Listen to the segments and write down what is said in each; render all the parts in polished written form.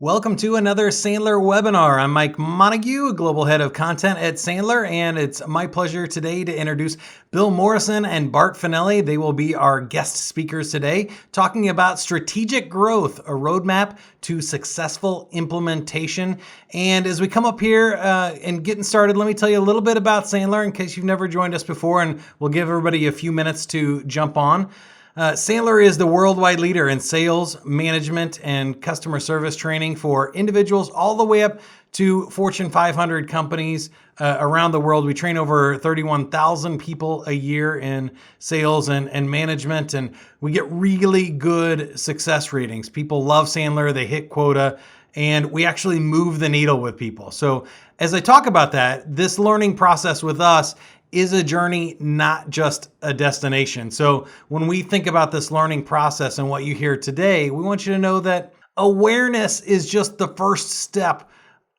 Welcome to another Sandler webinar. I'm Mike Montague, Global Head of Content at Sandler, and it's my pleasure today to introduce Bill Morrison and Bart Fenelli. They will be our guest speakers today, talking about strategic growth, a roadmap to successful implementation. And as we come up here and getting started, let me tell you a little bit about Sandler in case you've never joined us before, and we'll give everybody a few minutes to jump on. Sandler is the worldwide leader in sales, management, and customer service training for individuals all the way up to Fortune 500 companies around the world. We train over 31,000 people a year in sales and management, and we get really good success ratings. People love Sandler, they hit quota, and we actually move the needle with people. So as I talk about that, this learning process with us is a journey, not just a destination. So when we think about this learning process and what you hear today, we want you to know that awareness is just the first step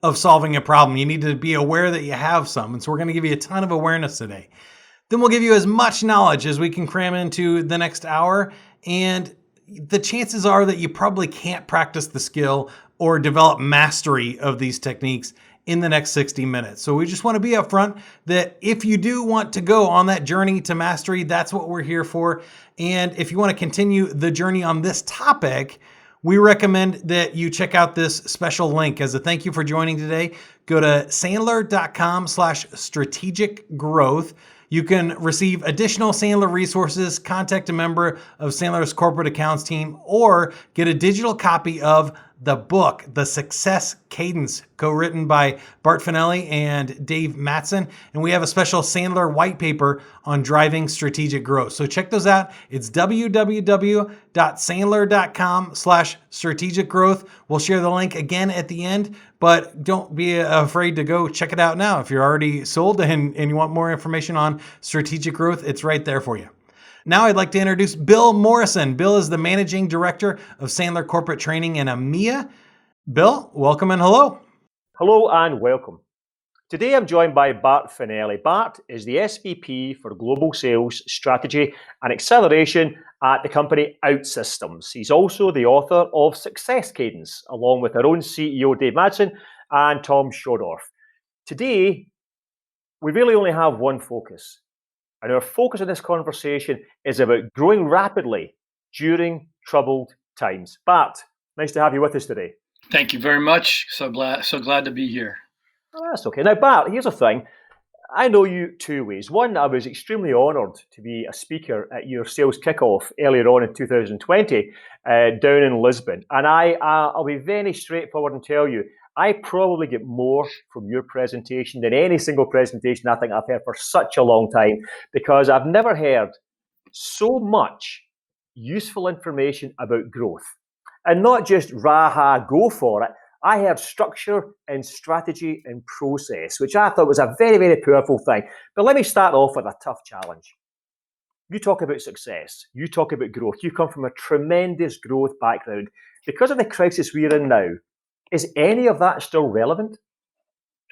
of solving a problem. You need to be aware that you have some. And so we're going to give you a ton of awareness today. Then we'll give you as much knowledge as we can cram into the next hour. And the chances are that you probably can't practice the skill or develop mastery of these techniques in the next 60 minutes. So we just want to be upfront that if you do want to go on that journey to mastery, that's what we're here for. And if you want to continue the journey on this topic, we recommend that you check out this special link. As a thank you for joining today, go to sandler.com/strategic growth. You can receive additional Sandler resources, contact a member of Sandler's corporate accounts team, or get a digital copy of the book, The Success Cadence, co-written by Bart Fenelli and Dave Mattson. And we have a special Sandler white paper on driving strategic growth. So check those out. It's www.sandler.com/strategic growth. We'll share the link again at the end, but don't be afraid to go check it out now. If you're already sold and you want more information on strategic growth, it's right there for you. Now I'd like to introduce Bill Morrison. Bill is the Managing Director of Sandler Corporate Training in EMEA. Bill, welcome and hello. Hello and welcome. Today I'm joined by Bart Fenelli. Bart is the SVP for Global Sales Strategy and Acceleration at the company OutSystems. He's also the author of Success Cadence, along with our own CEO Dave Mattson and Tom Schodorf. Today, we really only have one focus. And our focus in this conversation is about growing rapidly during troubled times. Bart, nice to have you with us today. Thank you very much. So glad to be here. Oh, that's okay. Now, Bart, here's the thing. I know you two ways. One, I was extremely honoured to be a speaker at your sales kickoff earlier on in 2020 down in Lisbon. And I'll be very straightforward and tell you, I probably get more from your presentation than any single presentation I think I've heard for such a long time, because I've never heard so much useful information about growth. And not just raha, go for it. I heard structure and strategy and process, which I thought was a very, very powerful thing. But let me start off with a tough challenge. You talk about success. You talk about growth. You come from a tremendous growth background. Because of the crisis we're in now, is any of that still relevant?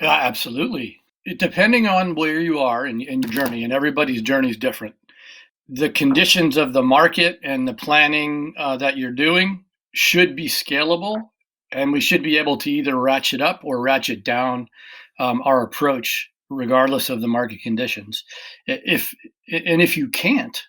Yeah, absolutely. Depending on where you are in your journey, and everybody's journey is different, the conditions of the market and the planning that you're doing should be scalable, and we should be able to either ratchet up or ratchet down our approach regardless of the market conditions. If you can't,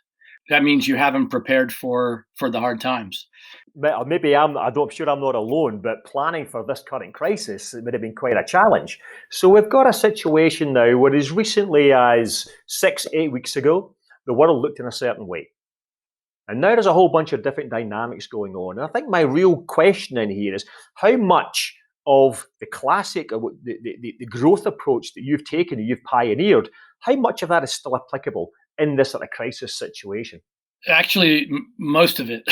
that means you haven't prepared for the hard times. Maybe I'm sure I'm not alone, but planning for this current crisis would have been quite a challenge. So we've got a situation now where as recently as 6-8 weeks ago, the world looked in a certain way. And now there's a whole bunch of different dynamics going on. And I think my real question in here is how much of the classic, the growth approach that you've taken and you've pioneered, how much of that is still applicable in this sort of crisis situation? Actually, most of it,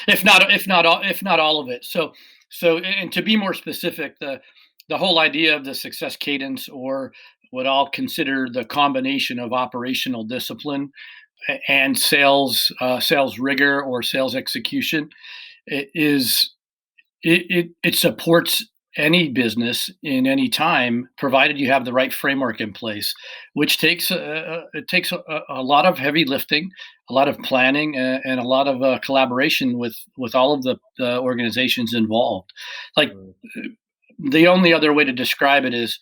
if not all of it. So, and to be more specific, the whole idea of the success cadence, or what I'll consider the combination of operational discipline and sales rigor or sales execution, it supports any business in any time, provided you have the right framework in place, which takes a lot of heavy lifting, a lot of planning, and a lot of collaboration with all of the organizations involved. Like, the only other way to describe it is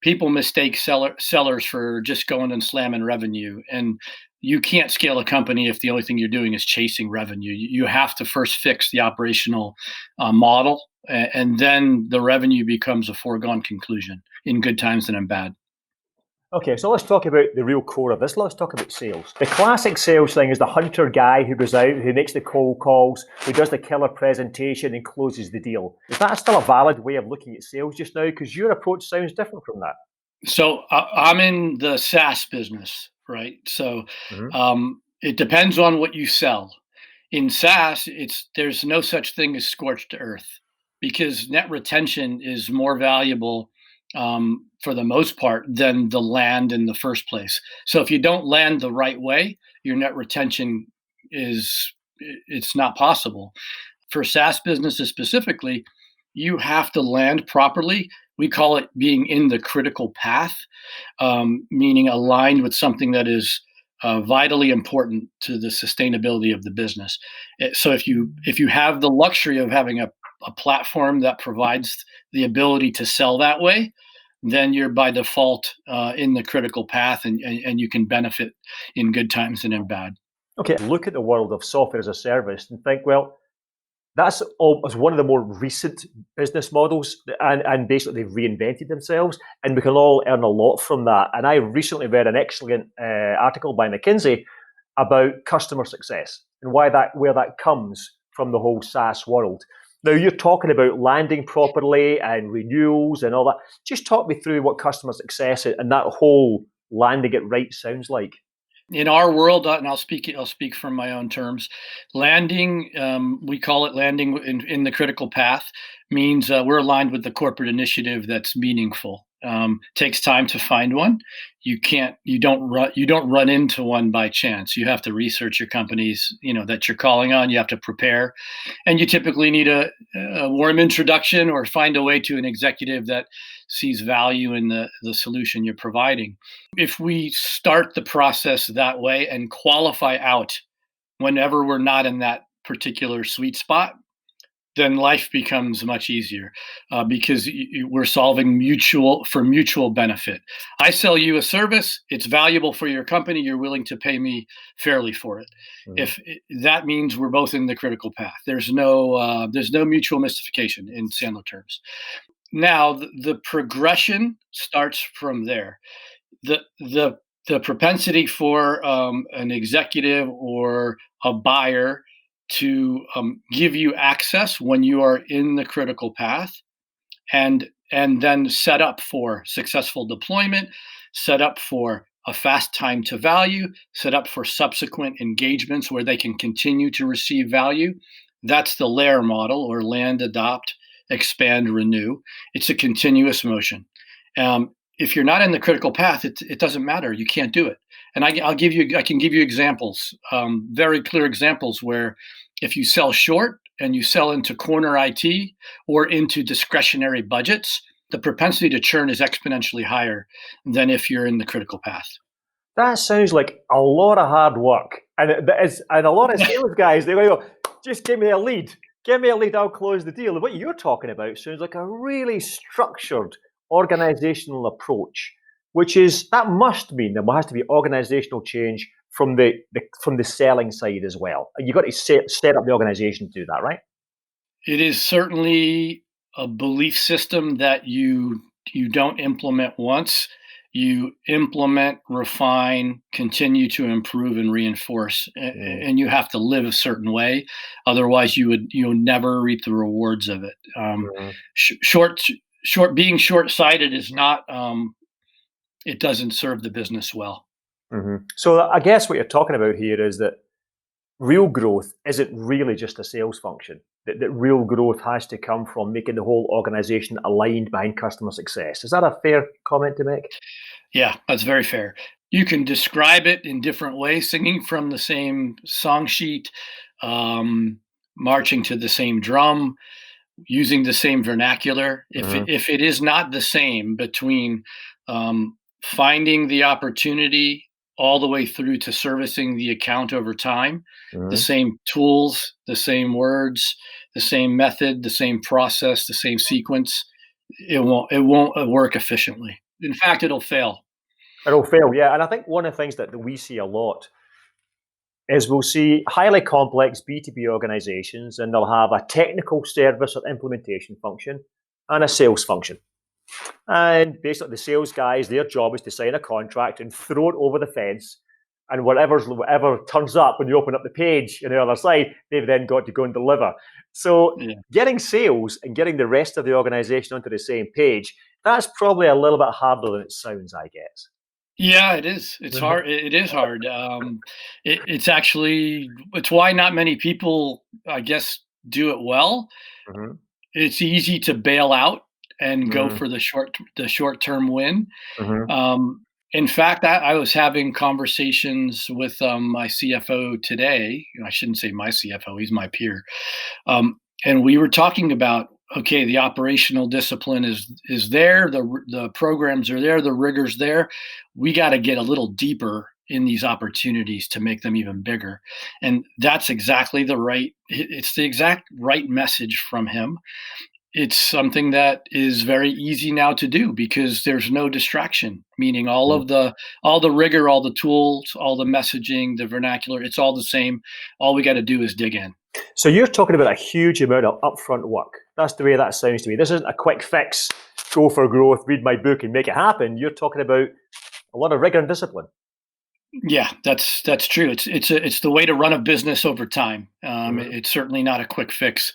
people mistake sellers for just going and slamming revenue, and you can't scale a company if the only thing you're doing is chasing revenue. You have to first fix the operational model, and then the revenue becomes a foregone conclusion in good times and in bad. Okay, so let's talk about the real core of this. Let's talk about sales. The classic sales thing is the hunter guy who goes out, who makes the cold calls, who does the killer presentation and closes the deal. Is that still a valid way of looking at sales just now? Because your approach sounds different from that. So I'm in the SaaS business, right? So Mm-hmm. it depends on what you sell. In SaaS, there's no such thing as scorched earth, because net retention is more valuable, for the most part, than the land in the first place. So if you don't land the right way, your net retention it's not possible. For SaaS businesses specifically, you have to land properly. We call it being in the critical path, meaning aligned with something that is vitally important to the sustainability of the business. So if you have the luxury of having a platform that provides the ability to sell that way, then you're by default in the critical path, and you can benefit in good times and in bad. Okay, look at the world of software as a service and think, well, that's one of the more recent business models, and basically they've reinvented themselves, and we can all earn a lot from that. And I recently read an excellent article by McKinsey about customer success and where that comes from the whole SaaS world. Now, you're talking about landing properly and renewals and all that. Just talk me through what customer success and that whole landing it right sounds like. In our world, and I'll speak from my own terms. Landing, we call it landing in the critical path, means we're aligned with the corporate initiative that's meaningful. Takes time to find one. You don't run into one by chance. You have to research your companies, that you're calling on. You have to prepare, and you typically need a warm introduction, or find a way to an executive that sees value in the solution you're providing. If we start the process that way and qualify out whenever we're not in that particular sweet spot, then life becomes much easier, because we're solving mutual benefit. I sell you a service; it's valuable for your company. You're willing to pay me fairly for it. If that means we're both in the critical path, there's no mutual mystification in Sandler terms. Now, the progression starts from there. The propensity for an executive or a buyer to give you access when you are in the critical path, and then set up for successful deployment, set up for a fast time to value, set up for subsequent engagements where they can continue to receive value. That's the layer model, or land, adopt, expand, renew. It's a continuous motion. If you're not in the critical path, it doesn't matter. You can't do it. And I can give you examples, very clear examples, where if you sell short and you sell into corner IT or into discretionary budgets, the propensity to churn is exponentially higher than if you're in the critical path. That sounds like a lot of hard work, and a lot of sales guys, they go, just give me a lead, I'll close the deal. And what you're talking about sounds like a really structured organizational approach, that must mean there has to be organizational change from the selling side as well. You've got to set up the organization to do that, right? It is certainly a belief system that you don't implement once. You implement, refine, continue to improve and reinforce, and you have to live a certain way. Otherwise, you'll never reap the rewards of it. Being short-sighted is not. It doesn't serve the business well. So I guess what you're talking about here is that real growth isn't really just a sales function. That real growth has to come from making the whole organization aligned behind customer success. Is that a fair comment to make? Yeah, that's very fair. You can describe it in different ways: singing from the same song sheet, marching to the same drum, using the same vernacular. Mhm. If it is not the same between finding the opportunity all the way through to servicing the account over time, the Mhm. same tools, the same words, the same method, the same process, the same sequence, it won't work efficiently. In fact, it'll fail. It'll fail, yeah. And I think one of the things that we see a lot is we'll see highly complex B2B organizations, and they'll have a technical service or implementation function and a sales function. And basically, the sales guys, their job is to sign a contract and throw it over the fence. And whatever turns up when you open up the page on the other side, they've then got to go and deliver. So Yeah. getting sales and getting the rest of the organization onto the same page, that's probably a little bit harder than it sounds, I guess. Yeah, it is. It's hard. It is hard. It's why not many people, I guess, do it well. Mhm. It's easy to bail out and go Mhm. for the short term win. Mhm. Um, in fact, I was having conversations with my CFO today. I shouldn't say my CFO; he's my peer. And we were talking about, okay, the operational discipline is there, the programs are there, the rigor's there. We got to get a little deeper in these opportunities to make them even bigger. And that's exactly it's the exact right message from him. It's something that is very easy now to do because there's no distraction, meaning Mhm. all the rigor, all the tools, all the messaging, the vernacular, it's all the same. All we got to do is dig in. So you're talking about a huge amount of upfront work. That's the way that sounds to me. This isn't a quick fix, go for growth, read my book and make it happen. You're talking about a lot of rigor and discipline. Yeah, that's true. It's the way to run a business over time. Mhm. It's certainly not a quick fix,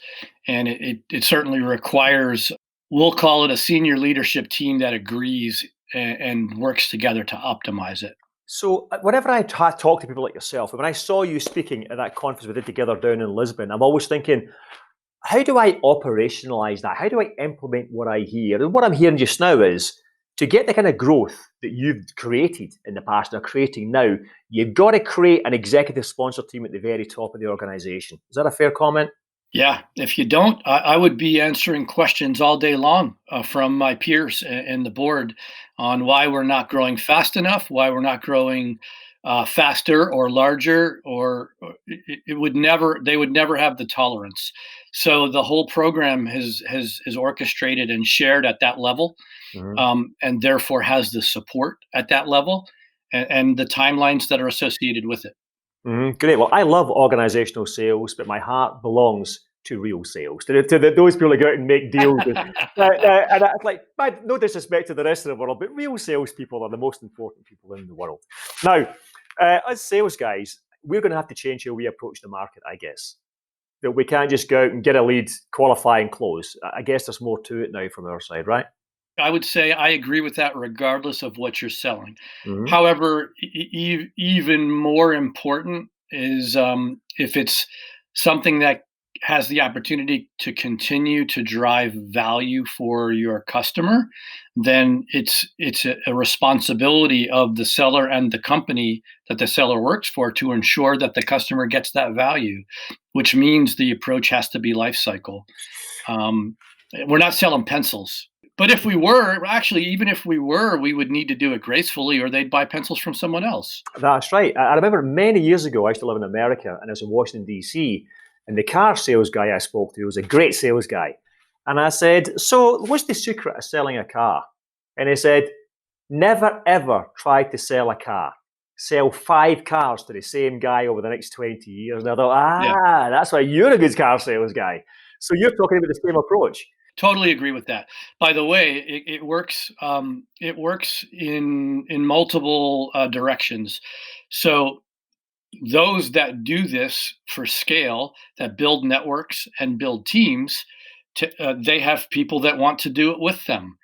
and it certainly requires, we'll call it, a senior leadership team that agrees and works together to optimize it. So whenever I talk to people like yourself, and when I saw you speaking at that conference we did together down in Lisbon, I'm always thinking, how do I operationalize that? How do I implement what I hear? And what I'm hearing just now is to get the kind of growth that you've created in the past and are creating now, you've got to create an executive sponsor team at the very top of the organization. Is that a fair comment? Yeah, if you don't, I would be answering questions all day long from my peers and the board on why we're not growing fast enough, why we're not growing faster or larger, or they would never have the tolerance. So the whole program is orchestrated and shared at that level, Mhm. and therefore has the support at that level and the timelines that are associated with it. Great. Well, I love organizational sales, but my heart belongs to real sales, those people that go out and make deals. And it's like, no disrespect to the rest of the world, but real salespeople are the most important people in the world. Now, as sales guys, we're going to have to change how we approach the market, I guess. That we can't just go out and get a lead, qualify, and close. I guess there's more to it now from our side, right? I would say I agree with that regardless of what you're selling. Hmm. However, even more important is if it's something that has the opportunity to continue to drive value for your customer, then it's a responsibility of the seller and the company that the seller works for to ensure that the customer gets that value, which means the approach has to be life cycle. Um, we're not selling pencils. But if we were, actually, even if we were, we would need to do it gracefully or they'd buy pencils from someone else. That's right. I remember many years ago, I used to live in America and I was in Washington, D.C. And the car sales guy I spoke to was a great sales guy. And I said, so what's the secret of selling a car? And he said, never ever try to sell a car. Sell 5 cars to the same guy over the next 20 years. And I thought, Yeah, that's why you're a good car sales guy. So you're talking about the same approach. totally agree with that. By the way, it works. It works in multiple directions. So those that do this for scale, that build networks and build teams, they have people that want to do it with them.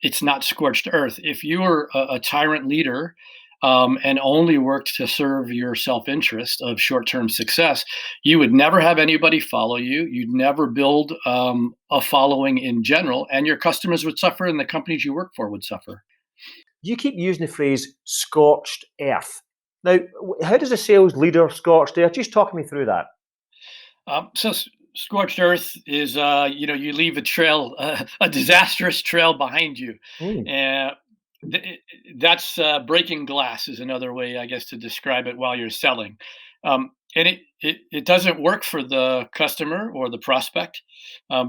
It's not scorched earth. If you were a tyrant leader and only worked to serve your self interest of short term success, you would never have anybody follow you. You'd never build a following in general, and your customers would suffer, and the companies you work for would suffer. You keep using the phrase scorched earth. Now, how does a sales leader scorched earth? Just talk me through that. So scorched earth is, you leave a trail, a disastrous trail behind you. Mm. And that's breaking glass is another way, I guess, to describe it while you're selling. And it doesn't work for the customer or the prospect,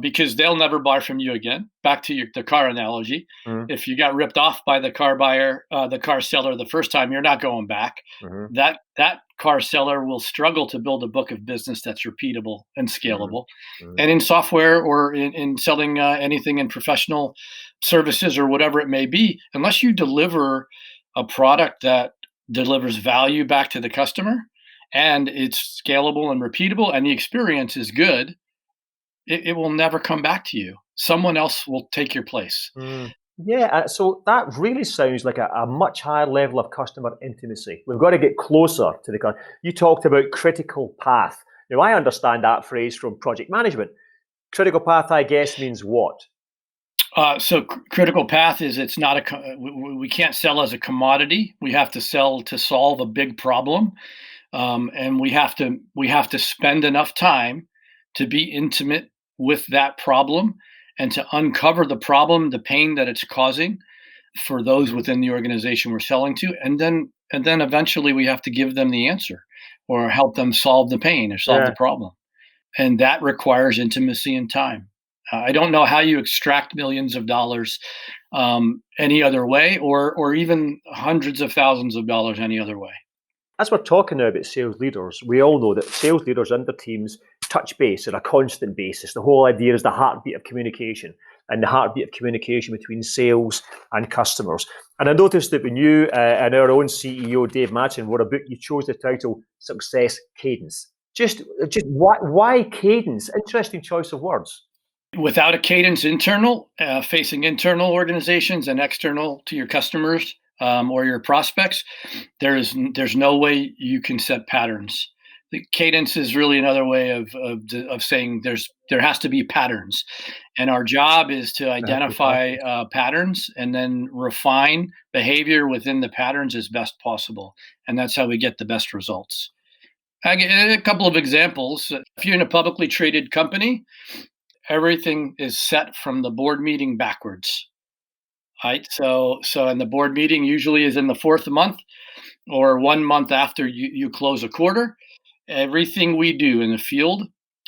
because they'll never buy from you again. Back to the car analogy. Mm. If you got ripped off by the car buyer, the car seller the first time, you're not going back. Mm-hmm. That car seller will struggle to build a book of business that's repeatable and Mm-hmm. scalable. Mm-hmm. And in software or in selling anything in professional services or whatever it may be, unless you deliver a product that delivers value back to the customer and it's scalable and repeatable and the experience is good, it will never come back to you. Someone else will take your place. Mm. Yeah, so that really sounds like a much higher level of customer intimacy. We've got to get closer to the customer. You talked about critical path. Now, I understand that phrase from project management. Critical path, I guess, means what? So critical path is it's not we can't sell as a commodity. We have to sell to solve a big problem, and we have to spend enough time to be intimate with that problem and to uncover the problem, the pain that it's causing for those Mhm. within the organization we're selling to, and then eventually we have to give them the answer or help them solve the pain or solve the Yeah. problem, and that requires intimacy and time. I don't know how you extract millions of dollars any other way, or even hundreds of thousands of dollars any other way. As we're talking now about sales leaders, we all know that sales leaders and their teams touch base on a constant basis. The whole idea is the heartbeat of communication and the heartbeat of communication between sales and customers. And I noticed that when you and our own CEO, Dave Matchin, wrote a book, you chose the title Success Cadence. Just why cadence? Interesting choice of words. Without a cadence internal, facing internal organizations and external to your customers or your prospects, there's no way you can set patterns. The cadence is really another way of saying there has to be patterns, and our job is to There has to be identify patterns. patterns and then refine behavior within the patterns as best possible, and that's how we get the best results. I get a couple of examples. If you're in a publicly traded company, everything is set from the board meeting backwards, right? And the board meeting usually is in the fourth month or 1 month after you close a quarter. Everything we do in the field,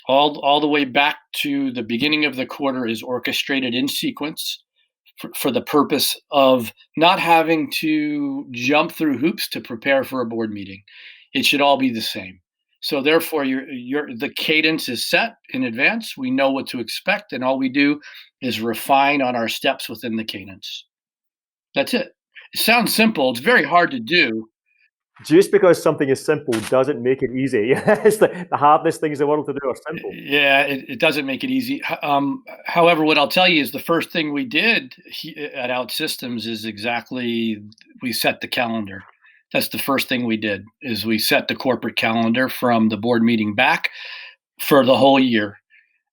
all the way back to the beginning of the quarter, is orchestrated in sequence for the purpose of not having to jump through hoops to prepare for a board meeting. It should all be the same. So therefore, the cadence is set in advance. We know what to expect, and all we do is refine on our steps within the cadence. That's it. It sounds simple. It's very hard to do. Just because something is simple doesn't make it easy. It's the hardest things in the world to do are simple. Yeah, it doesn't make it easy. However, what I'll tell you is the first thing we did at OutSystems is exactly we set the calendar. That's the first thing we did is we set the corporate calendar from the board meeting back for the whole year.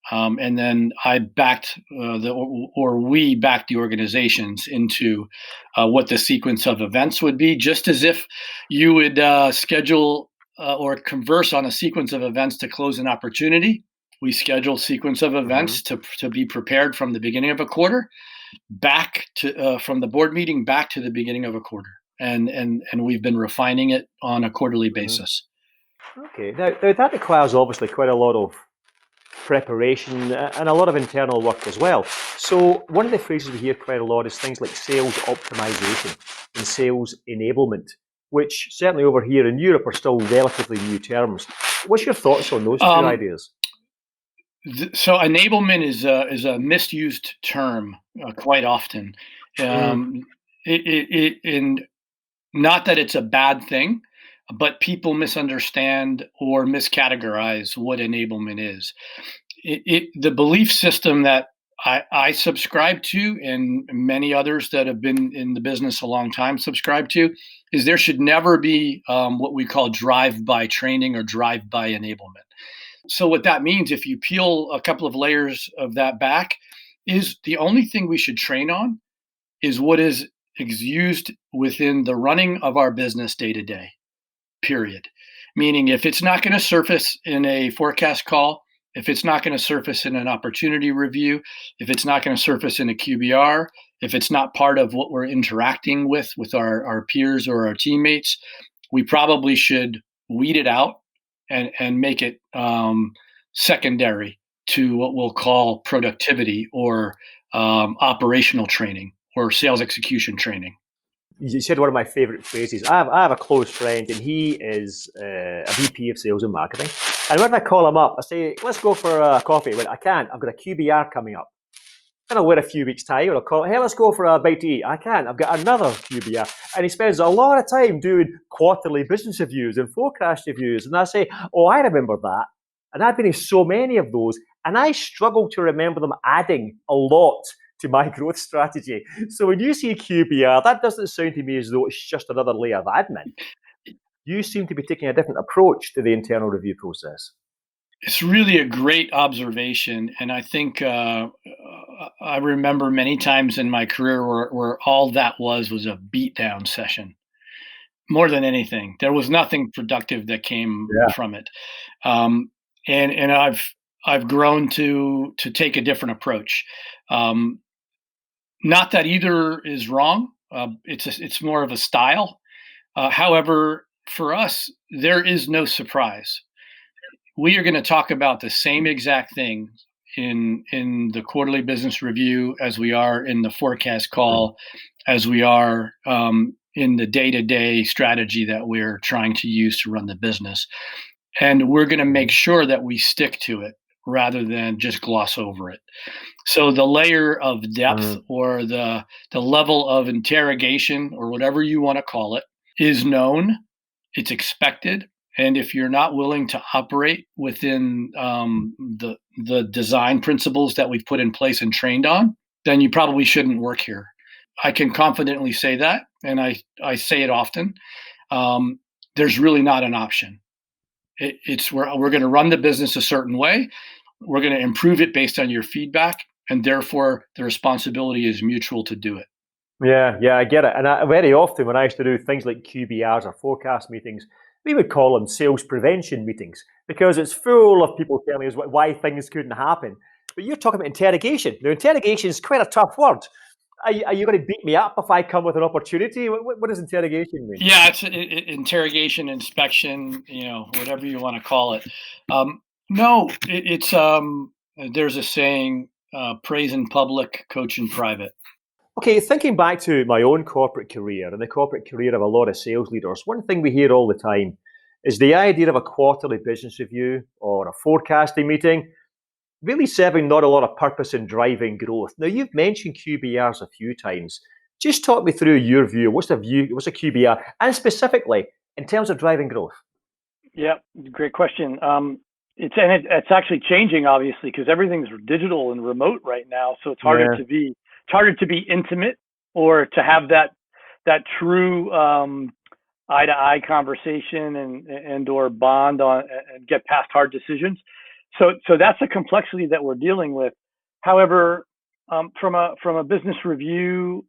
And then I backed we backed the organizations into what the sequence of events would be, just as if you would schedule or converse on a sequence of events to close an opportunity. We schedule sequence of Mhm. events to be prepared from the beginning of a quarter back to from the board meeting back to the beginning of a quarter, and we've been refining it on a quarterly Mhm. basis. Okay. Now that requires obviously quite a lot of preparation and a lot of internal work as well. So one of the phrases we hear quite a lot is things like sales optimization and sales enablement, which certainly over here in Europe are still relatively new terms. What's your thoughts on those two Um, ideas? so enablement is a misused term quite often. Mm. Um, in not that it's a bad thing, but people misunderstand or miscategorize what enablement is. The belief system that I subscribe to, and many others that have been in the business a long time subscribe to, is there should never be what we call drive-by training or drive-by enablement. So what that means, if you peel a couple of layers of that back, is the only thing we should train on is what is used within the running of our business day to day, period. Meaning, if it's not going to surface in a forecast call, if it's not going to surface in an opportunity review, if it's not going to surface in a QBR, if it's not part of what we're interacting with our peers or our teammates, we probably should weed it out and make it secondary to what we'll call productivity or operational training or sales execution training. You said one of my favorite phrases. I have a close friend, and he is a VP of sales and marketing. And when I call him up, I say, let's go for a coffee. Well, I can't. I've got a QBR coming up. And I'll wait a few weeks' time, and I'll call, hey, let's go for a bite to eat. I can't. I've got another QBR. And he spends a lot of time doing quarterly business reviews and forecast reviews. And I say, oh, I remember that. And I've been in so many of those, and I struggle to remember them adding a lot to my growth strategy. So when you see QBR, that doesn't sound to me as though it's just another layer of admin. You seem to be taking a different approach to the internal review process. It's really a great observation. And I think I remember many times in my career where all that was a beatdown session. More than anything, there was nothing productive that came from it. And I've grown to take a different approach. Not that either is wrong. It's more of a style. However, for us, there is no surprise. We are going to talk about the same exact thing in the quarterly business review as we are in the forecast call, as we are in the day-to-day strategy that we're trying to use to run the business. And we're going to make sure that we stick to it rather than just gloss over it. So the layer of depth or the level of interrogation or whatever you want to call it is known, it's expected. And if you're not willing to operate within the design principles that we've put in place and trained on, then you probably shouldn't work here. I can confidently say that, and I say it often. There's really not an option. It's we're going to run the business a certain way. We're going to improve it based on your feedback, and therefore the responsibility is mutual to do it. Yeah, I get it. And very often when I used to do things like QBRs or forecast meetings, we would call them sales prevention meetings because it's full of people telling us why things couldn't happen. But you're talking about interrogation. Now, interrogation is quite a tough word. Are you going to beat me up if I come with an opportunity? What does interrogation mean? Yeah, it's interrogation, inspection, whatever you want to call it. No, it's there's a saying, praise in public, coach in private. Okay, thinking back to my own corporate career and the corporate career of a lot of sales leaders, one thing we hear all the time is the idea of a quarterly business review or a forecasting meeting really serving not a lot of purpose in driving growth. Now, you've mentioned QBRs a few times. Just talk me through your view. What's a QBR? And specifically, in terms of driving growth. Yeah, great question. It's actually changing, obviously, because everything's digital and remote right now. So it's harder to be intimate or to have that true eye-to-eye conversation and or bond on and get past hard decisions. So that's a complexity that we're dealing with. However, from a business review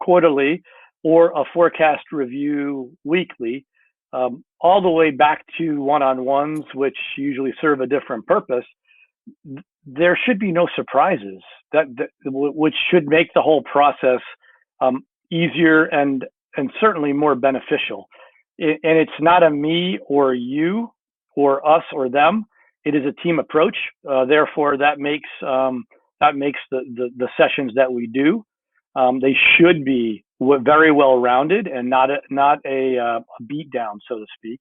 quarterly or a forecast review weekly, all the way back to one-on-ones, which usually serve a different purpose, there should be no surprises which should make the whole process easier and certainly more beneficial. And it's not a me or you or us or them. It is a team approach. Therefore, that makes the sessions that we do. They should be very well rounded and not a beat down, so to speak,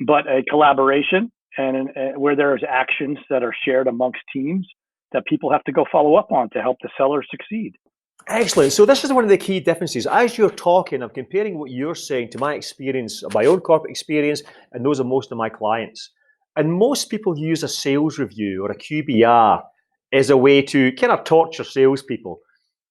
but a collaboration and where there's actions that are shared amongst teams that people have to go follow up on to help the seller succeed. Excellent. So this is one of the key differences. As you're talking, I'm comparing what you're saying to my experience, my own corporate experience, and those of most of my clients. And most people use a sales review or a QBR as a way to kind of torture salespeople.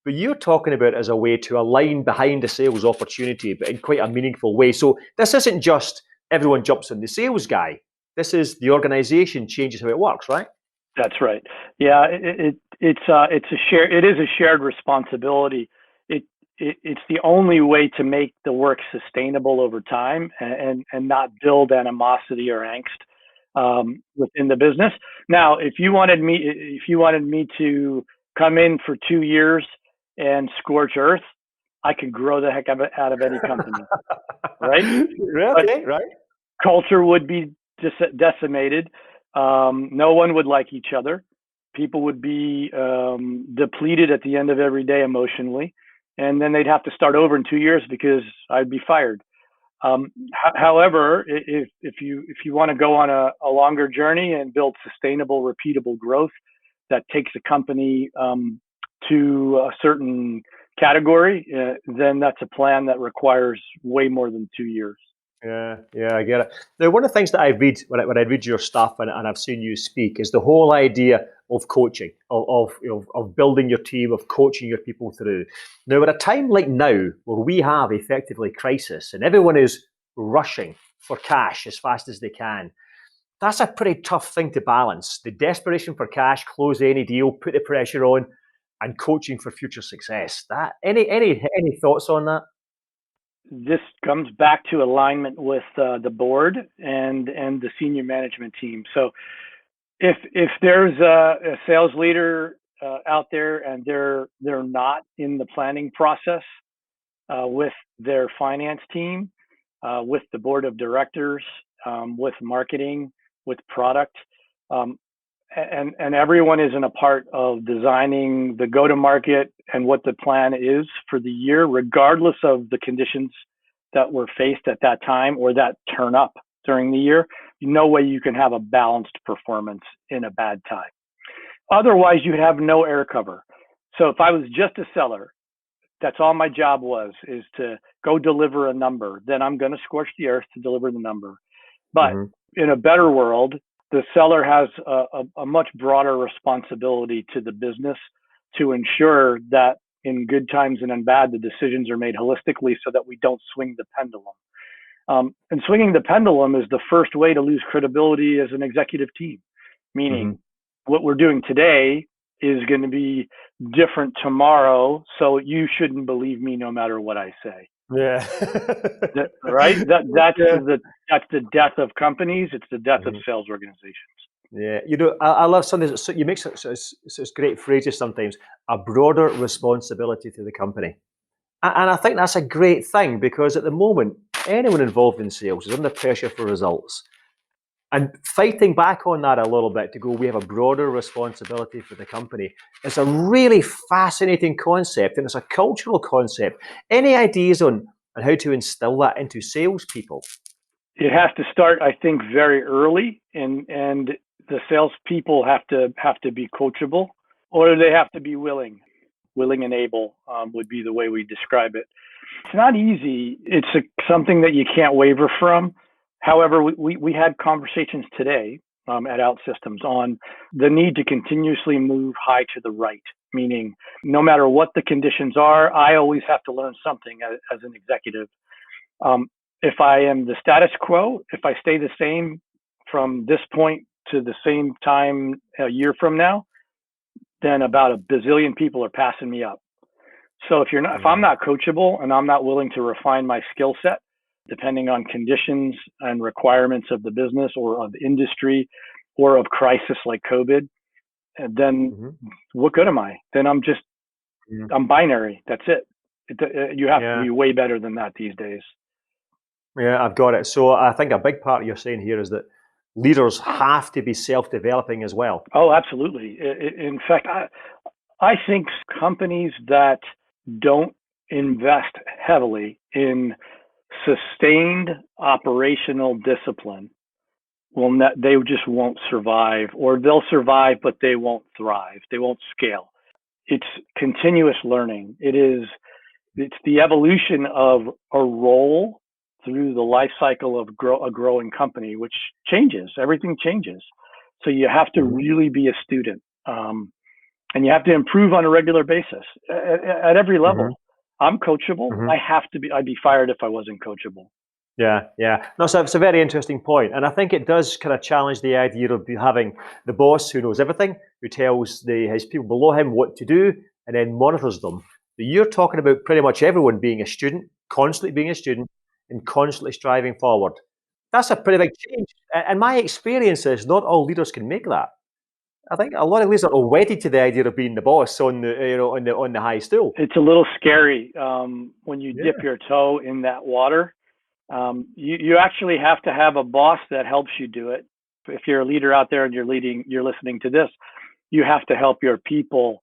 But you're talking about it as a way to align behind the sales opportunity, but in quite a meaningful way. So this isn't just everyone jumps on the sales guy. This is the organization changes how it works, right? That's right. Yeah, it's a shared responsibility. It's the only way to make the work sustainable over time and not build animosity or angst within the business. Now, if you wanted me to come in for 2 years and scorch earth, I could grow the heck out of any company, right? Okay, But right. culture would be decimated. No one would like each other. People would be depleted at the end of every day emotionally, and then they'd have to start over in 2 years because I'd be fired. However, if you want to go on a longer journey and build sustainable, repeatable growth that takes a company to a certain category, then that's a plan that requires way more than 2 years. Yeah, I get it. Now, one of the things that I read when I read your stuff and I've seen you speak is the whole idea of coaching, of building your team, of coaching your people through. Now, at a time like now, where we have effectively crisis and everyone is rushing for cash as fast as they can, that's a pretty tough thing to balance. The desperation for cash, close any deal, put the pressure on, and coaching for future success. That any thoughts on that? This comes back to alignment with the board and the senior management team. So if there's a sales leader out there and they're not in the planning process with their finance team, with the board of directors, with marketing, with product, and everyone isn't a part of designing the go-to-market and what the plan is for the year, regardless of the conditions that were faced at that time or that turn up during the year. No way you can have a balanced performance in a bad time. Otherwise, you have no air cover. So if I was just a seller, that's all my job is to go deliver a number. Then I'm going to scorch the earth to deliver the number. But in a better world, the seller has a much broader responsibility to the business to ensure that in good times and in bad, the decisions are made holistically so that we don't swing the pendulum. And swinging the pendulum is the first way to lose credibility as an executive team, meaning what we're doing today is going to be different tomorrow, so you shouldn't believe me no matter what I say. Yeah. Right? That's the death of companies. It's the death of sales organizations. Yeah, I love something that you make such great phrases sometimes. A broader responsibility to the company, and I think that's a great thing because at the moment, anyone involved in sales is under pressure for results. And fighting back on that a little bit to go, we have a broader responsibility for the company. It's a really fascinating concept, and it's a cultural concept. Any ideas on how to instill that into salespeople? It has to start, I think, very early, and the salespeople have to be coachable, or they have to be willing and able would be the way we describe it. It's not easy. It's something that you can't waver from. However, we had conversations today at OutSystems on the need to continuously move high to the right, meaning no matter what the conditions are, I always have to learn something as an executive. If I am the status quo, if I stay the same from this point to the same time a year from now, then about a bazillion people are passing me up. So if I'm not coachable and I'm not willing to refine my skill set, depending on conditions and requirements of the business or of industry or of crisis like COVID, then what good am I? Then I'm binary. That's it. You have to be way better than that these days. Yeah, I've got it. So I think a big part of you're saying here is that leaders have to be self-developing as well. Oh, absolutely. In fact, I think companies that don't invest heavily in sustained operational discipline they just won't survive, or they'll survive, but they won't thrive. They won't scale. It's continuous learning. It's the evolution of a role through the life cycle of a growing company, which changes. Everything changes. So you have to really be a student, and you have to improve on a regular basis at every level. I'm coachable. I'd be fired if I wasn't coachable. Yeah. No, so it's a very interesting point. And I think it does kind of challenge the idea of having the boss who knows everything, who tells his people below him what to do and then monitors them. But you're talking about pretty much everyone being a student, constantly being a student and constantly striving forward. That's a pretty big change. And my experience is not all leaders can make that. I think a lot of leaders are wedded to the idea of being the boss on the on the high stool. It's a little scary when you Yeah. dip your toe in that water. You actually have to have a boss that helps you do it. If you're a leader out there and you're listening to this, you have to help your people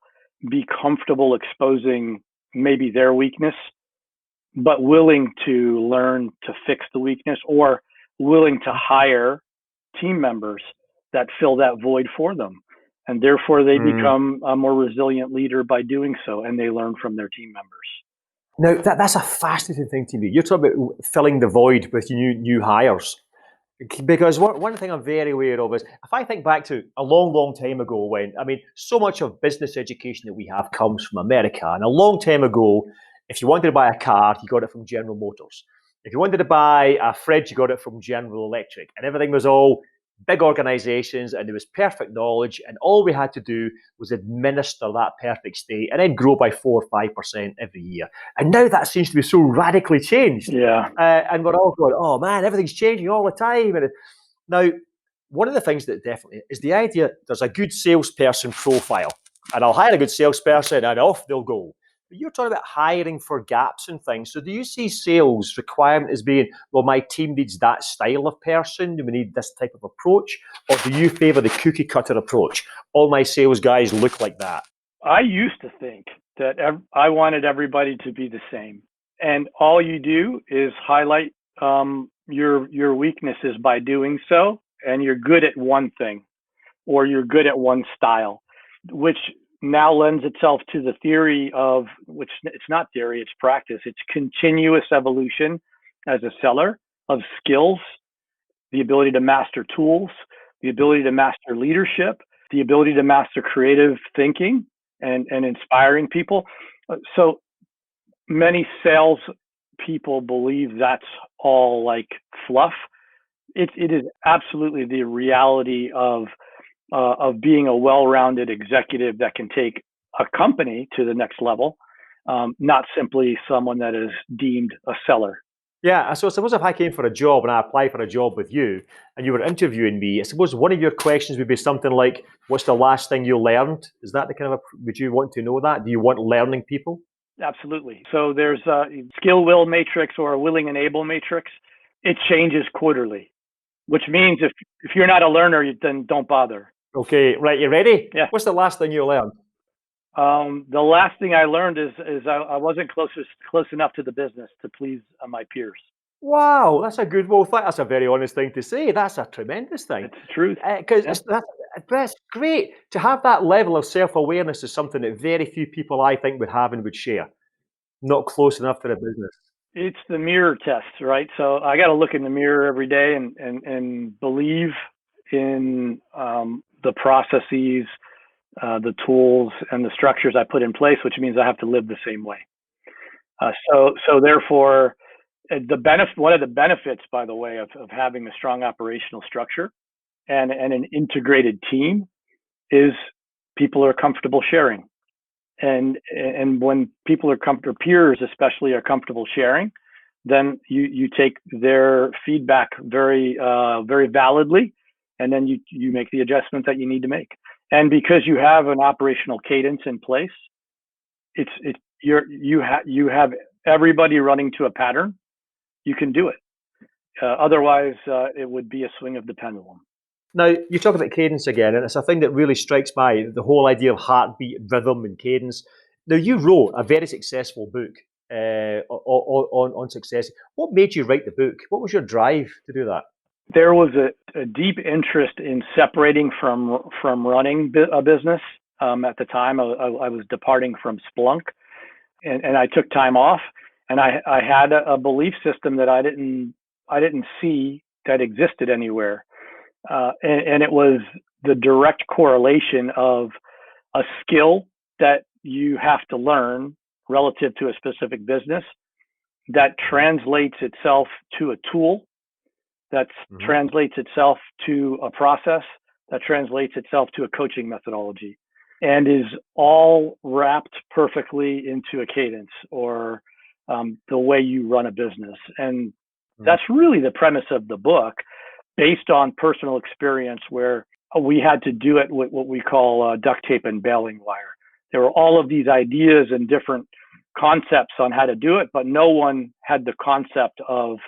be comfortable exposing maybe their weakness, but willing to learn to fix the weakness, or willing to hire team members that fill that void for them. And therefore they become a more resilient leader by doing so, and they learn from their team members. Now, that's a fascinating thing to me. You're talking about filling the void with new hires. Because one thing I'm very aware of is, if I think back to a long time ago, when, I mean, so much of business education that we have comes from America. And a long time ago, if you wanted to buy a car, you got it from General Motors. If you wanted to buy a fridge, you got it from General Electric. And everything was all big organizations, and there was perfect knowledge. And all we had to do was administer that perfect state and then grow by 4 or 5% every year. And now that seems to be so radically changed. Yeah. And we're all going, oh man, everything's changing all the time. And now, one of the things that definitely is the idea, there's a good salesperson profile, and I'll hire a good salesperson and off they'll go. But you're talking about hiring for gaps and things. So do you see sales requirement as being, well, my team needs that style of person, do we need this type of approach? Or do you favor the cookie cutter approach? All my sales guys look like that. I used to think that I wanted everybody to be the same. And all you do is highlight your weaknesses by doing so, and you're good at one thing, or you're good at one style, which now lends itself to the theory of, which it's not theory, it's practice. It's continuous evolution as a seller of skills, the ability to master tools, the ability to master leadership, the ability to master creative thinking and inspiring people. So many sales people believe that's all like fluff. It is absolutely the reality of being a well-rounded executive that can take a company to the next level, not simply someone that is deemed a seller. Yeah, so suppose if I came for a job and I applied for a job with you and you were interviewing me, I suppose one of your questions would be something like, what's the last thing you learned? Is that the kind of, would you want to know that? Do you want learning people? Absolutely. So there's a skill will matrix or a willing enable matrix. It changes quarterly, which means if you're not a learner, then don't bother. Okay, right, you ready? Yeah. What's the last thing you learned? The last thing I learned is I wasn't close enough to the business to please my peers. Wow, that's a good, well, that's a very honest thing to say. That's a tremendous thing. It's the truth. Because that's great. To have that level of self-awareness is something that very few people, I think, would have and would share. Not close enough to the business. It's the mirror test, right? So I got to look in the mirror every day and believe in the processes, the tools, and the structures I put in place, which means I have to live the same way. So therefore, one of the benefits, by the way, of having a strong operational structure and an integrated team is people are comfortable sharing. And when people are comfortable, peers especially are comfortable sharing, then you take their feedback very validly, and then you make the adjustment that you need to make. And because you have an operational cadence in place, you have everybody running to a pattern. You can do it. Otherwise, it would be a swing of the pendulum. Now, you talk about cadence again, and it's a thing that really strikes my, the whole idea of heartbeat, rhythm, and cadence. Now, you wrote a very successful book on success. What made you write the book? What was your drive to do that? There was a deep interest in separating from running a business. At the time, I was departing from Splunk, and I took time off, and I had a belief system that I didn't see that existed anywhere. And it was the direct correlation of a skill that you have to learn relative to a specific business that translates itself to a tool, that translates itself to a process, that translates itself to a coaching methodology, and is all wrapped perfectly into a cadence or the way you run a business. And That's really the premise of the book, based on personal experience where we had to do it with what we call duct tape and baling wire. There were all of these ideas and different concepts on how to do it, but no one had the concept of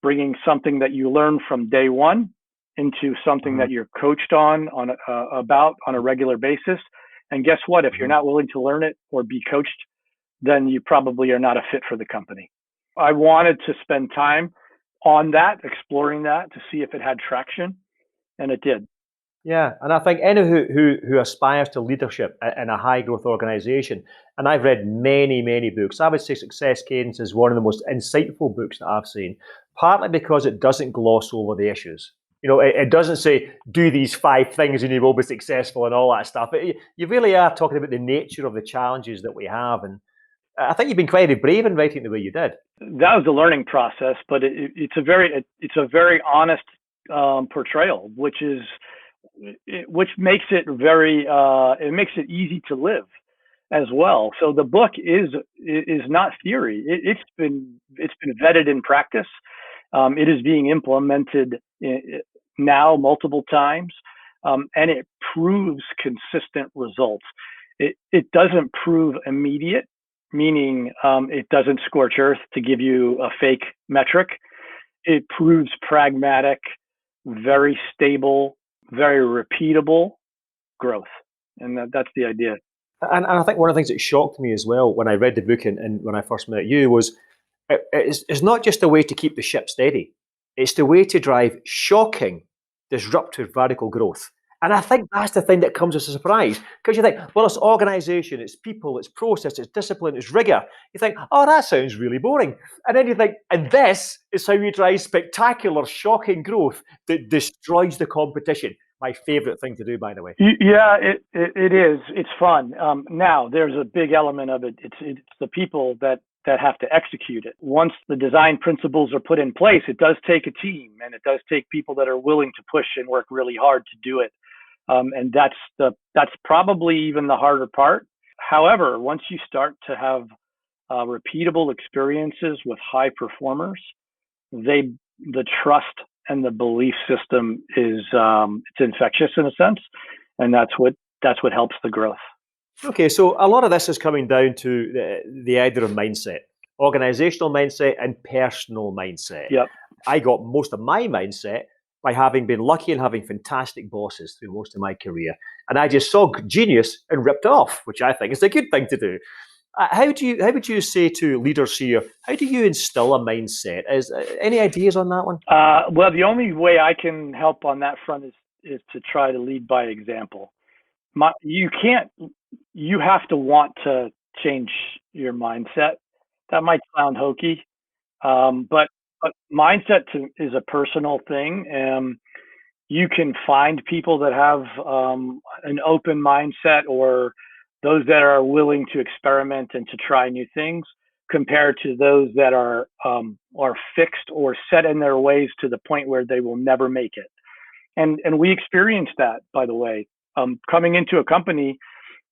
bringing something that you learn from day one into something that you're coached about on a regular basis. And guess what? If you're not willing to learn it or be coached, then you probably are not a fit for the company. I wanted to spend time on that, exploring that to see if it had traction, and it did. Yeah, and I think anyone who aspires to leadership in a high growth organization, and I've read many books. I would say Success Cadence is one of the most insightful books that I've seen, partly because it doesn't gloss over the issues. It doesn't say do these 5 things and you will be successful and all that stuff. You really are talking about the nature of the challenges that we have, and I think you've been quite brave in writing the way you did. That was a learning process, but it's a very honest portrayal, which makes it it makes it easy to live as well. So the book is not theory. It's been vetted in practice. It is being implemented now multiple times, and it proves consistent results. It doesn't prove immediate, meaning it doesn't scorch earth to give you a fake metric. It proves pragmatic, very stable, very repeatable growth. And that's the idea. And I think one of the things that shocked me as well when I read the book and when I first met you was it's not just a way to keep the ship steady. It's the way to drive shocking, disruptive, radical growth. And I think that's the thing that comes as a surprise, because you think, well, it's organization, it's people, it's process, it's discipline, it's rigor. You think, oh, that sounds really boring. And then you think, and this is how you drive spectacular, shocking growth that destroys the competition. My favorite thing to do, by the way. Yeah, it is. It's fun. Now, there's a big element of it. It's the people that have to execute it. Once the design principles are put in place, it does take a team, and it does take people that are willing to push and work really hard to do it. And that's probably even the harder part. However, once you start to have repeatable experiences with high performers, the trust and the belief system is it's infectious in a sense, and that's what helps the growth. Okay, so a lot of this is coming down to the idea of mindset, organizational mindset and personal mindset. Yep. I got most of my mindset by having been lucky and having fantastic bosses through most of my career. And I just saw genius and ripped off, which I think is a good thing to do. How would you say to leaders here, how do you instill a mindset? Any ideas on that one? Well, the only way I can help on that front is to try to lead by example. You have to want to change your mindset. That might sound hokey, but mindset is a personal thing. You can find people that have an open mindset, or those that are willing to experiment and to try new things, compared to those that are fixed or set in their ways to the point where they will never make it. And we experienced that, by the way. Coming into a company,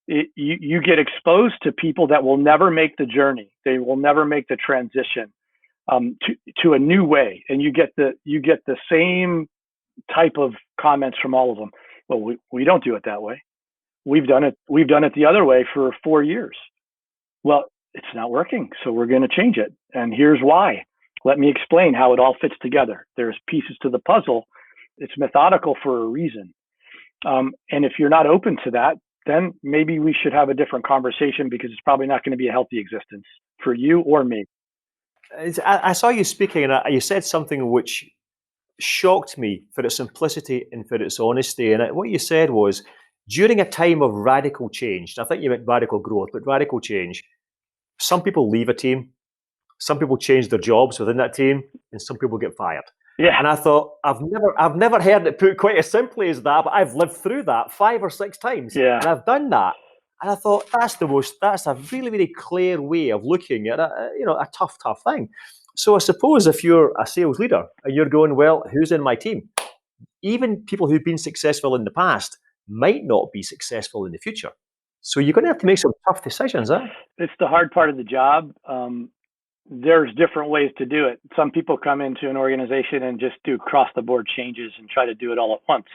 you get exposed to people that will never make the journey. They will never make the transition to a new way, and you get the same type of comments from all of them. Well, we don't do it that way. We've done it the other way for 4 years. Well, it's not working, so we're going to change it, and here's why. Let me explain how it all fits together. There's pieces to the puzzle. It's methodical for a reason. And if you're not open to that, then maybe we should have a different conversation, because it's probably not going to be a healthy existence for you or me. I saw you speaking, and you said something which shocked me for its simplicity and for its honesty. And what you said was, during a time of radical change, I think you meant radical growth, but radical change, some people leave a team, some people change their jobs within that team, and some people get fired. Yeah. And I thought, I've never heard it put quite as simply as that, but I've lived through that 5 or 6 times. Yeah. And I've done that. And I thought that's a really, really clear way of looking at a tough thing. So I suppose if you're a sales leader and you're going, well, who's in my team? Even people who've been successful in the past might not be successful in the future. So you're going to have to make some tough decisions, huh? It's the hard part of the job. there's different ways to do it. Some people come into an organization and just do across the board changes and try to do it all at once.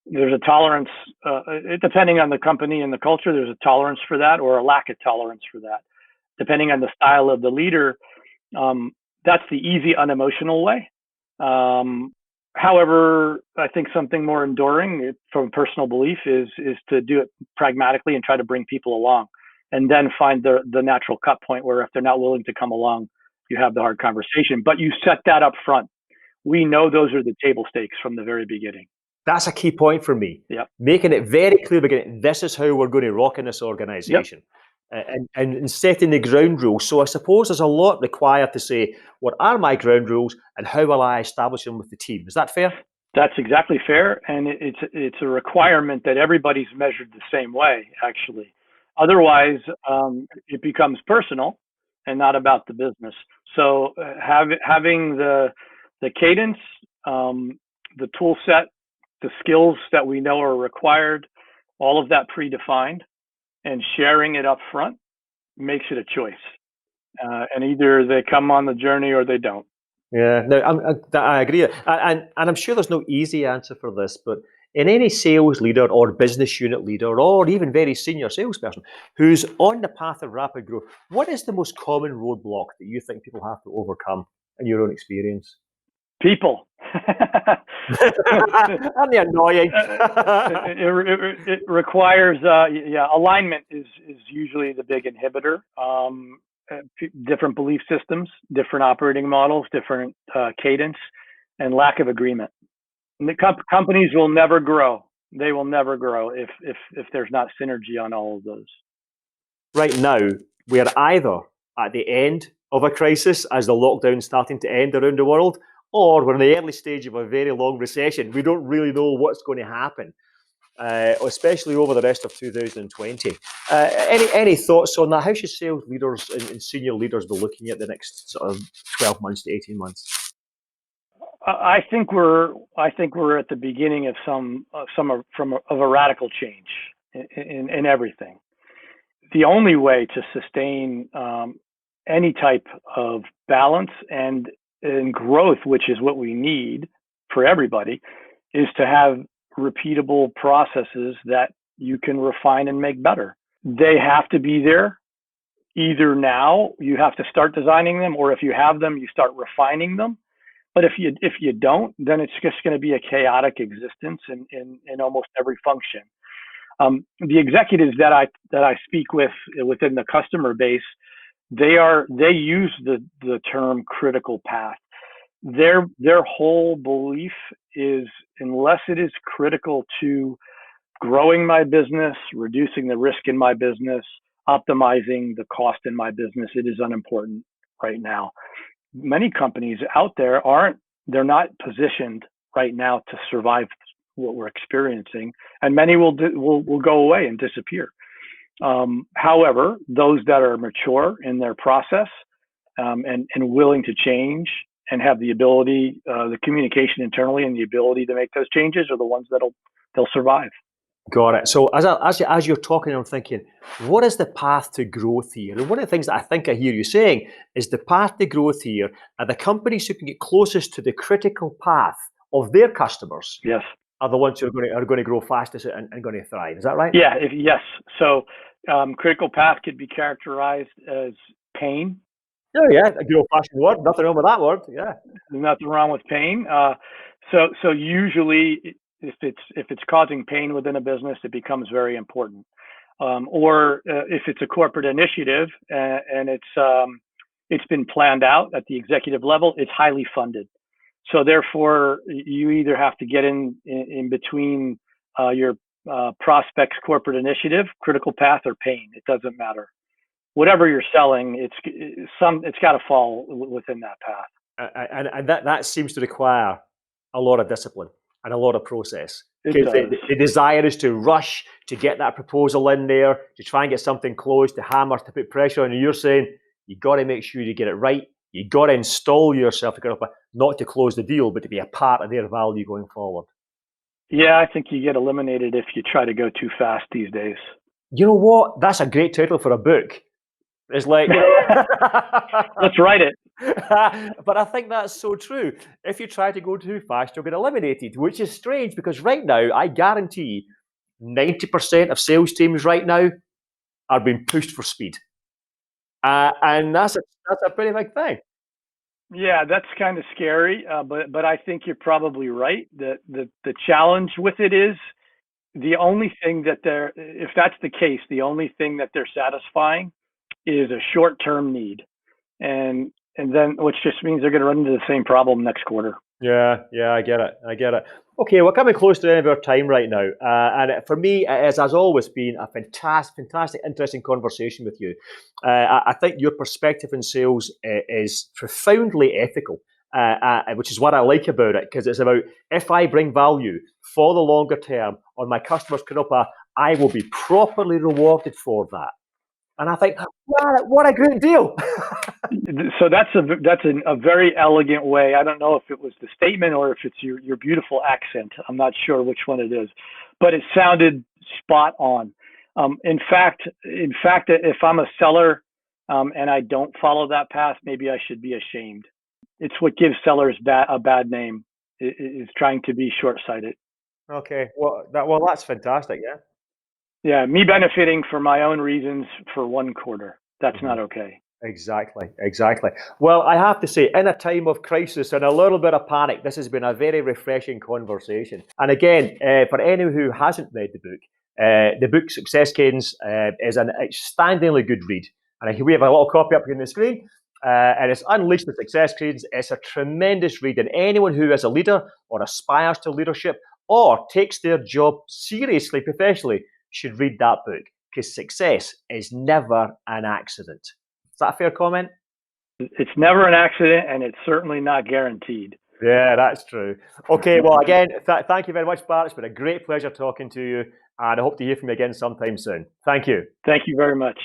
There's a tolerance, depending on the company and the culture, there's a tolerance for that or a lack of tolerance for that. Depending on the style of the leader, that's the easy, unemotional way. However, I think something more enduring from personal belief is to do it pragmatically and try to bring people along, and then find the natural cut point where if they're not willing to come along, you have the hard conversation. But you set that up front. We know those are the table stakes from the very beginning. That's a key point for me. Yep. Making it very clear beginning, this is how we're going to rock in this organization. Yep. And setting the ground rules. So I suppose there's a lot required to say, what are my ground rules and how will I establish them with the team? Is that fair? That's exactly fair. And it's a requirement that everybody's measured the same way, actually. Otherwise, it becomes personal and not about the business. So having the cadence, the tool set, the skills that we know are required, all of that predefined, and sharing it up front makes it a choice. And either they come on the journey or they don't. Yeah, no, I agree. And I'm sure there's no easy answer for this, but in any sales leader or business unit leader or even very senior salesperson who's on the path of rapid growth, what is the most common roadblock that you think people have to overcome in your own experience? People. Aren't they annoying? It requires, alignment is usually the big inhibitor. Different belief systems, different operating models, different cadence, and lack of agreement. And the companies will never grow. They will never grow if there's not synergy on all of those. Right now, we are either at the end of a crisis as the lockdown's starting to end around the world, or we're in the early stage of a very long recession. We don't really know what's going to happen, especially over the rest of 2020. Any thoughts on that? How should sales leaders and senior leaders be looking at the next sort of 12 months to 18 months? I think we're at the beginning of a radical change in everything. The only way to sustain any type of balance and growth, which is what we need for everybody, is to have repeatable processes that you can refine and make better. They have to be there. Either now you have to start designing them, or if you have them, you start refining them. But if you don't, then it's just going to be a chaotic existence in almost every function. The executives that I speak with within the customer base, they use the term critical path. Their whole belief is, unless it is critical to growing my business, reducing the risk in my business, optimizing the cost in my business, it is unimportant right now. Many companies out there they're not positioned right now to survive what we're experiencing, and many will go away and disappear. However, those that are mature in their process and willing to change and have the ability, the communication internally and the ability to make those changes are the ones they'll survive. Got it. So as you're talking, I'm thinking, what is the path to growth here? And one of the things that I think I hear you saying is the path to growth here are the companies who can get closest to the critical path of their customers. Yes. Are the ones who are going to grow fastest and going to thrive. Is that right? Yeah. Yes. So critical path could be characterized as pain. Oh yeah, a good old-fashioned word. Nothing wrong with that word. Yeah. There's nothing wrong with pain. So usually, if it's causing pain within a business, it becomes very important. Or if it's a corporate initiative and it's been planned out at the executive level, it's highly funded. So therefore, you either have to get in between your prospect's corporate initiative, critical path, or pain. It doesn't matter. Whatever you're selling, it's got to fall within that path. And that seems to require a lot of discipline and a lot of process. Because the desire is to rush to get that proposal in there, to try and get something closed, to hammer, to put pressure on. And you're saying you got to make sure you get it right. You got to install yourself, not to close the deal, but to be a part of their value going forward. Yeah, I think you get eliminated if you try to go too fast these days. You know what? That's a great title for a book. It's like, Let's write it. but I think that's so true. If you try to go too fast, you'll get eliminated, which is strange because right now, I guarantee 90% of sales teams right now are being pushed for speed. And that's a pretty big thing. Yeah, that's kind of scary, but I think you're probably right. The challenge with it is the only thing that if that's the case, the only thing that they're satisfying is a short-term need, and then which just means they're going to run into the same problem next quarter. Yeah, I get it. Okay, we're coming close to the end of our time right now, and for me, it has always been a fantastic, interesting conversation with you. I think your perspective in sales is profoundly ethical, which is what I like about it, because it's about if I bring value for the longer term, or my customers put up I will be properly rewarded for that. And I think, what a great deal. So that's a very elegant way. I don't know if it was the statement or if it's your beautiful accent. I'm not sure which one it is, but it sounded spot on. In fact, if I'm a seller and I don't follow that path, maybe I should be ashamed. It's what gives sellers a bad name, is trying to be short-sighted. Okay, well, that's fantastic. Yeah. Yeah, me benefiting for my own reasons for one quarter. That's not okay. Exactly. Well, I have to say, in a time of crisis and a little bit of panic, this has been a very refreshing conversation. And again, for anyone who hasn't read the book Success Cadence is an outstandingly good read. And we have a little copy up here on the screen. And it's Unleash the Success Cadence. It's a tremendous read. And anyone who is a leader or aspires to leadership or takes their job seriously, professionally, should read that book, because success is never an accident. Is that a fair comment? It's never an accident, and it's certainly not guaranteed. Yeah, that's true. Okay, well, again, thank you very much, Bart. It's been a great pleasure talking to you, and I hope to hear from you again sometime soon. Thank you. Thank you very much.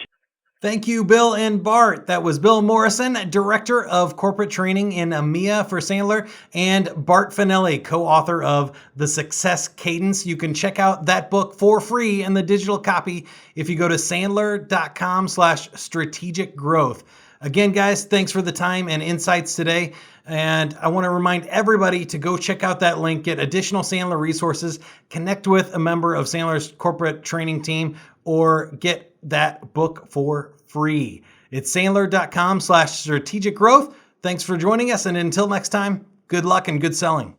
Thank you, Bill and Bart. That was Bill Morrison, Director of Corporate Training in EMEA for Sandler, and Bart Fenelli, co-author of The Success Cadence. You can check out that book for free in the digital copy if you go to sandler.com/strategic growth. Again, guys, thanks for the time and insights today. And I want to remind everybody to go check out that link, get additional Sandler resources, connect with a member of Sandler's corporate training team, or get that book for free. It's sandler.com/strategic growth. Thanks for joining us. And until next time, good luck and good selling.